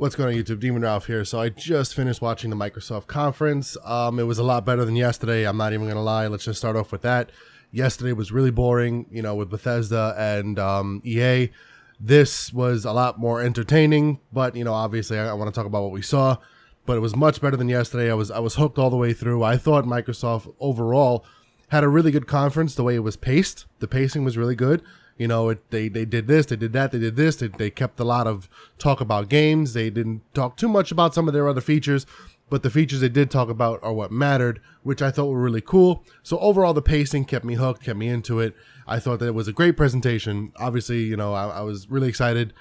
What's going on, YouTube? Demon Ralph here. So I just finished watching the Microsoft conference. It was a lot better than yesterday. I'm not even going to lie. Let's just start off with that. Yesterday was really boring, with Bethesda and EA. This was a lot more entertaining, but, obviously I want to talk about what we saw. But it was much better than yesterday. I was hooked all the way through. I thought Microsoft overall had a really good conference the way it was paced. The pacing was really good. They did this, they did that, they did this. They kept a lot of talk about games. They didn't talk too much about some of their other features, but the features they did talk about are what mattered, which I thought were really cool. So overall, the pacing kept me hooked, kept me into it. I thought that it was a great presentation. Obviously, I was really excited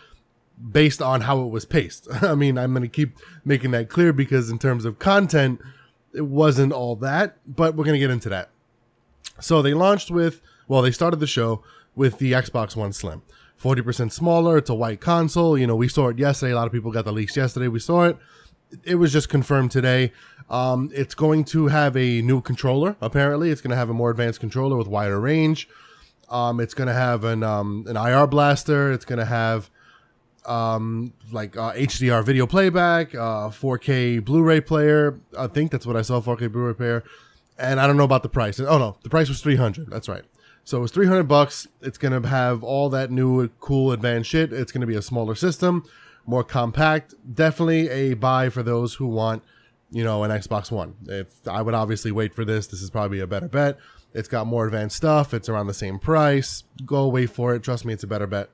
based on how it was paced. I mean, I'm going to keep making that clear because in terms of content, it wasn't all that, but we're going to get into that. So they they started the show with the Xbox One Slim. 40% smaller, it's a white console. We saw it yesterday. A lot of people got the leaks yesterday. We saw it. It was just confirmed today. It's going to have a new controller, apparently. It's going to have a more advanced controller with wider range. It's going to have an IR blaster. It's going to have HDR video playback, 4K Blu-ray player. I think that's what I saw, 4K Blu-ray player. And I don't know about the price. Oh no, the price was $300. That's right. So it was $300. It's going to have all that new, cool, advanced shit. It's going to be a smaller system, more compact. Definitely a buy for those who want, an Xbox One. I would obviously wait for this. This is probably a better bet. It's got more advanced stuff. It's around the same price. Go wait for it. Trust me, it's a better bet.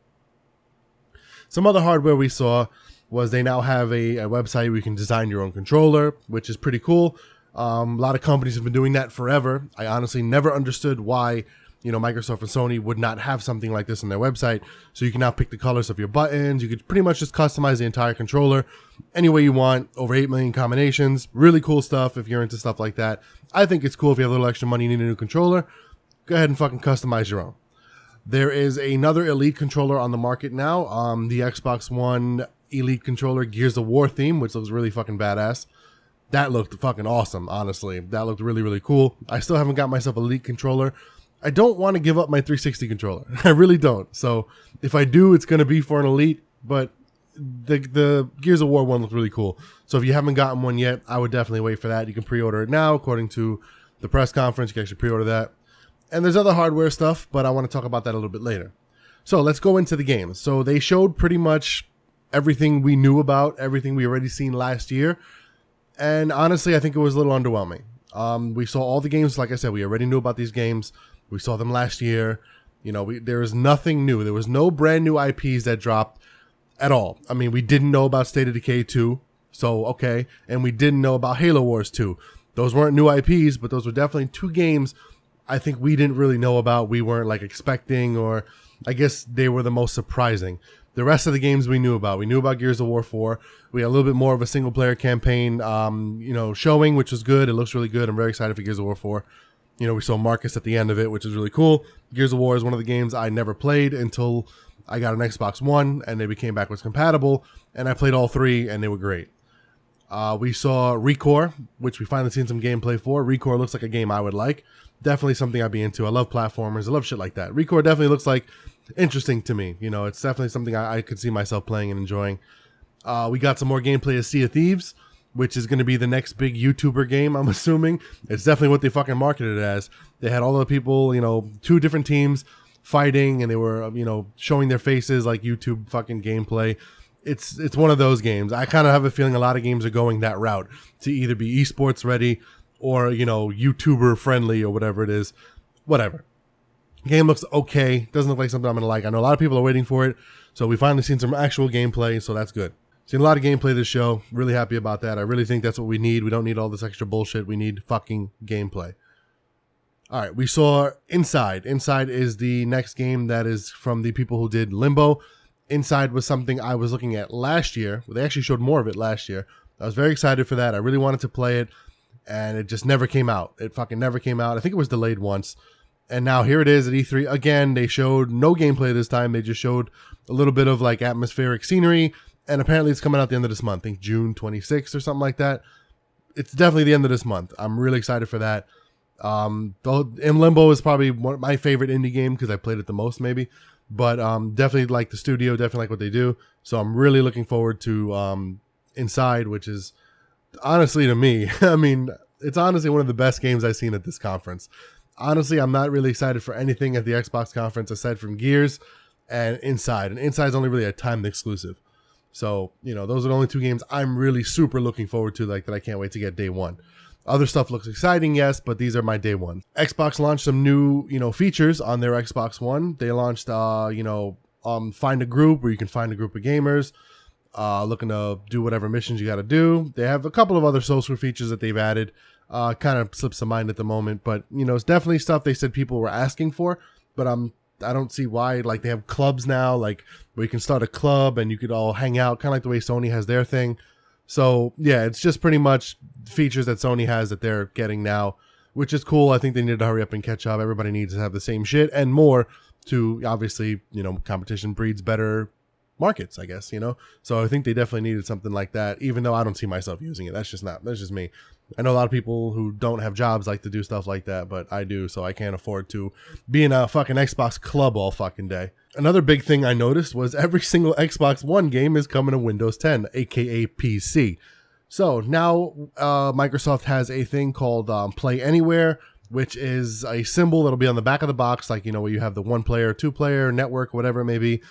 Some other hardware we saw was they now have a website where you can design your own controller, which is pretty cool. A lot of companies have been doing that forever. I honestly never understood why Microsoft and Sony would not have something like this on their website. So you can now pick the colors of your buttons. You could pretty much just customize the entire controller any way you want. Over 8 million combinations. Really cool stuff if you're into stuff like that. I think it's cool if you have a little extra money and need a new controller. Go ahead and fucking customize your own. There is another Elite controller on the market now. The Xbox One Elite controller Gears of War theme, which looks really fucking badass. That looked fucking awesome, honestly. That looked really, really cool. I still haven't got myself an Elite controller. I don't want to give up my 360 controller. I really don't. So if I do, it's going to be for an Elite, but the Gears of War one looks really cool. So if you haven't gotten one yet, I would definitely wait for that. You can pre-order it now. According to the press conference, you can actually pre-order that. And there's other hardware stuff, but I want to talk about that a little bit later. So let's go into the games. So they showed pretty much everything we knew about, everything we already seen last year. And honestly, I think it was a little underwhelming. We saw all the games. Like I said, we already knew about these games. We saw them last year. There was nothing new. There was no brand new IPs that dropped at all. I mean, we didn't know about State of Decay 2. So, okay. And we didn't know about Halo Wars 2. Those weren't new IPs, but those were definitely two games I think we didn't really know about. We weren't expecting, or I guess they were the most surprising. The rest of the games we knew about. We knew about Gears of War 4. We had a little bit more of a single player campaign, showing, which was good. It looks really good. I'm very excited for Gears of War 4. We saw Marcus at the end of it, which is really cool. Gears of War is one of the games I never played until I got an Xbox One and they became backwards compatible. And I played all three and they were great. We saw Recore, which we finally seen some gameplay for. Recore looks like a game I would like. Definitely something I'd be into. I love platformers. I love shit like that. Recore definitely looks like interesting to me. It's definitely something I could see myself playing and enjoying. We got some more gameplay of Sea of Thieves, which is going to be the next big YouTuber game, I'm assuming. It's definitely what they fucking marketed it as. They had all the people, two different teams fighting, and they were, showing their faces like YouTube fucking gameplay. It's one of those games. I kind of have a feeling a lot of games are going that route to either be esports ready or, YouTuber friendly or whatever it is. Whatever. Game looks okay. Doesn't look like something I'm going to like. I know a lot of people are waiting for it. So we finally seen some actual gameplay, so that's good. Seen a lot of gameplay this show. Really happy about that. I really think that's what we need. We don't need all this extra bullshit. We need fucking gameplay. All right, we saw Inside. Inside is the next game that is from the people who did Limbo. Inside was something I was looking at last year. They actually showed more of it last year. I was very excited for that. I really wanted to play it, and it just never came out. It fucking never came out. I think it was delayed once. And now here it is at E3. Again, they showed no gameplay this time. They just showed a little bit of atmospheric scenery. And apparently it's coming out the end of this month. I think June 26th or something like that. It's definitely the end of this month. I'm really excited for that. In Limbo is probably my favorite indie game because I played it the most maybe. But definitely like the studio, definitely like what they do. So I'm really looking forward to Inside, which is honestly to me, I mean, it's honestly one of the best games I've seen at this conference. Honestly, I'm not really excited for anything at the Xbox conference aside from Gears and Inside. And Inside's only really a timed exclusive. So, those are the only two games I'm really super looking forward to, like that I can't wait to get day one. Other stuff looks exciting, yes, but these are my day one. Xbox launched some new, features on their Xbox One. They launched, find a group where you can find a group of gamers looking to do whatever missions you got to do. They have a couple of other social features that they've added. Kind of slips the mind at the moment, but it's definitely stuff they said people were asking for, but I don't see why. Like, they have clubs now, like where you can start a club and you could all hang out, kind of like the way Sony has their thing. So yeah, it's just pretty much features that Sony has that they're getting now, which is cool. I think they need to hurry up and catch up. Everybody needs to have the same shit and more to, obviously, competition breeds better markets, I guess, So I think they definitely needed something like that, even though I don't see myself using it. That's just me. I know a lot of people who don't have jobs like to do stuff like that, but I do, so I can't afford to be in a fucking Xbox club all fucking day. Another big thing I noticed was every single Xbox One game is coming to Windows 10, aka PC. So now Microsoft has a thing called Play Anywhere, which is a symbol that'll be on the back of the box, like, where you have the 1-player, 2-player, network, whatever it may be,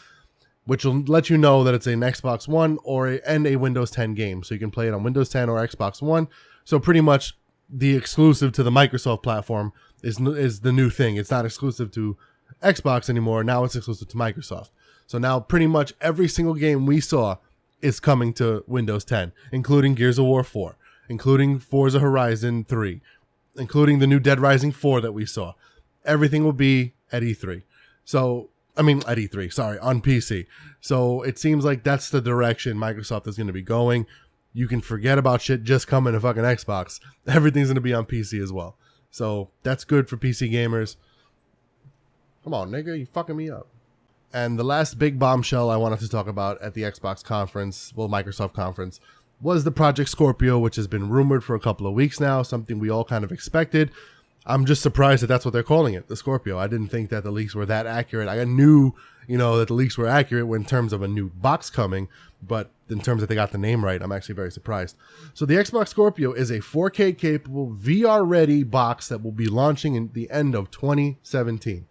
which will let you know that it's an Xbox One and a Windows 10 game. So you can play it on Windows 10 or Xbox One. So pretty much the exclusive to the Microsoft platform is the new thing. It's not exclusive to Xbox anymore. Now it's exclusive to Microsoft. So now pretty much every single game we saw is coming to Windows 10, including Gears of War 4, including Forza Horizon 3, including the new Dead Rising 4 that we saw. Everything will be at E3. On PC. So it seems like that's the direction Microsoft is going to be going. You can forget about shit just coming to fucking Xbox. Everything's going to be on PC as well. So that's good for PC gamers. Come on, nigga, you fucking me up. And the last big bombshell I wanted to talk about at the Xbox conference, Microsoft conference, was the Project Scorpio, which has been rumored for a couple of weeks now, something we all kind of expected. I'm just surprised that that's what they're calling it, the Scorpio. I didn't think that the leaks were that accurate. I knew, that the leaks were accurate in terms of a new box coming, but in terms that they got the name right, I'm actually very surprised. So the Xbox Scorpio is a 4K capable, VR ready box that will be launching in the end of 2017.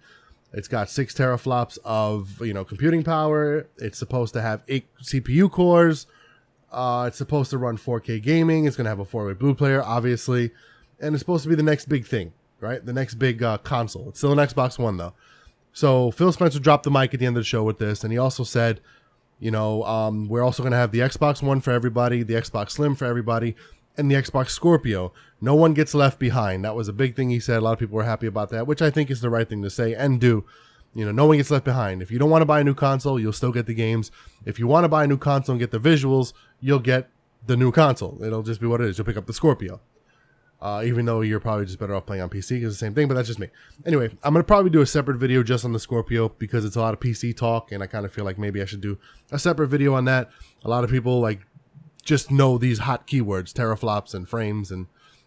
It's got 6 teraflops of, computing power. It's supposed to have 8 CPU cores. It's supposed to run 4K gaming. It's going to have a 4-way Blu player, obviously. And it's supposed to be the next big thing, right? The next big console. It's still an Xbox One, though. So Phil Spencer dropped the mic at the end of the show with this, and he also said, we're also going to have the Xbox One for everybody, the Xbox Slim for everybody, and the Xbox Scorpio. No one gets left behind. That was a big thing he said. A lot of people were happy about that, which I think is the right thing to say and do. No one gets left behind. If you don't want to buy a new console, you'll still get the games. If you want to buy a new console and get the visuals, you'll get the new console. It'll just be what it is. You'll pick up the Scorpio. Even though you're probably just better off playing on PC because it's the same thing, but that's just me. Anyway, I'm going to probably do a separate video just on the Scorpio because it's a lot of PC talk, and I kind of feel like maybe I should do a separate video on that. A lot of people just know these hot keywords, teraflops and frames and,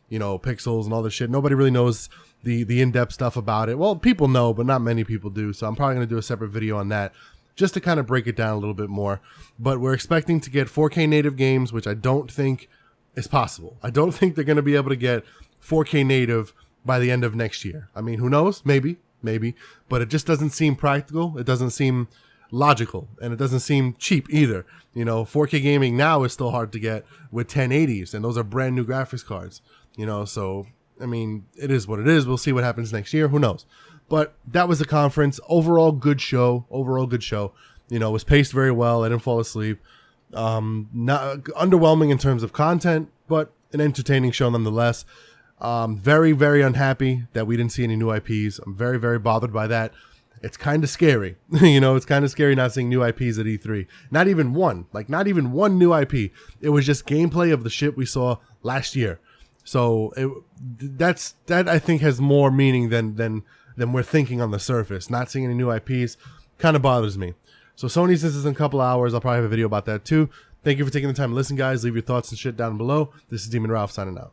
pixels and all this shit. Nobody really knows the in-depth stuff about it. Well, people know, but not many people do. So I'm probably going to do a separate video on that just to kind of break it down a little bit more. But we're expecting to get 4K native games, which I don't think is possible. I don't think they're going to be able to get 4K native by the end of next year. I mean, who knows? Maybe, but it just doesn't seem practical. It doesn't seem logical, and it doesn't seem cheap either. 4K gaming now is still hard to get with 1080s, and those are brand new graphics cards. So I mean, it is what it is. We'll see what happens next year. Who knows? But that was the conference. Overall good show. It was paced very well. I didn't fall asleep. Not underwhelming in terms of content, but an entertaining show nonetheless. Very, very unhappy that we didn't see any new IPs. I'm very, very bothered by that. It's kind of scary. It's kind of scary not seeing new IPs at E3. Not even one new IP. It was just gameplay of the shit we saw last year. So that I think has more meaning than we're thinking on the surface. Not seeing any new IPs kind of bothers me. So Sony says this in a couple hours. I'll probably have a video about that too. Thank you for taking the time to listen, guys. Leave your thoughts and shit down below. This is Demon Ralph signing out.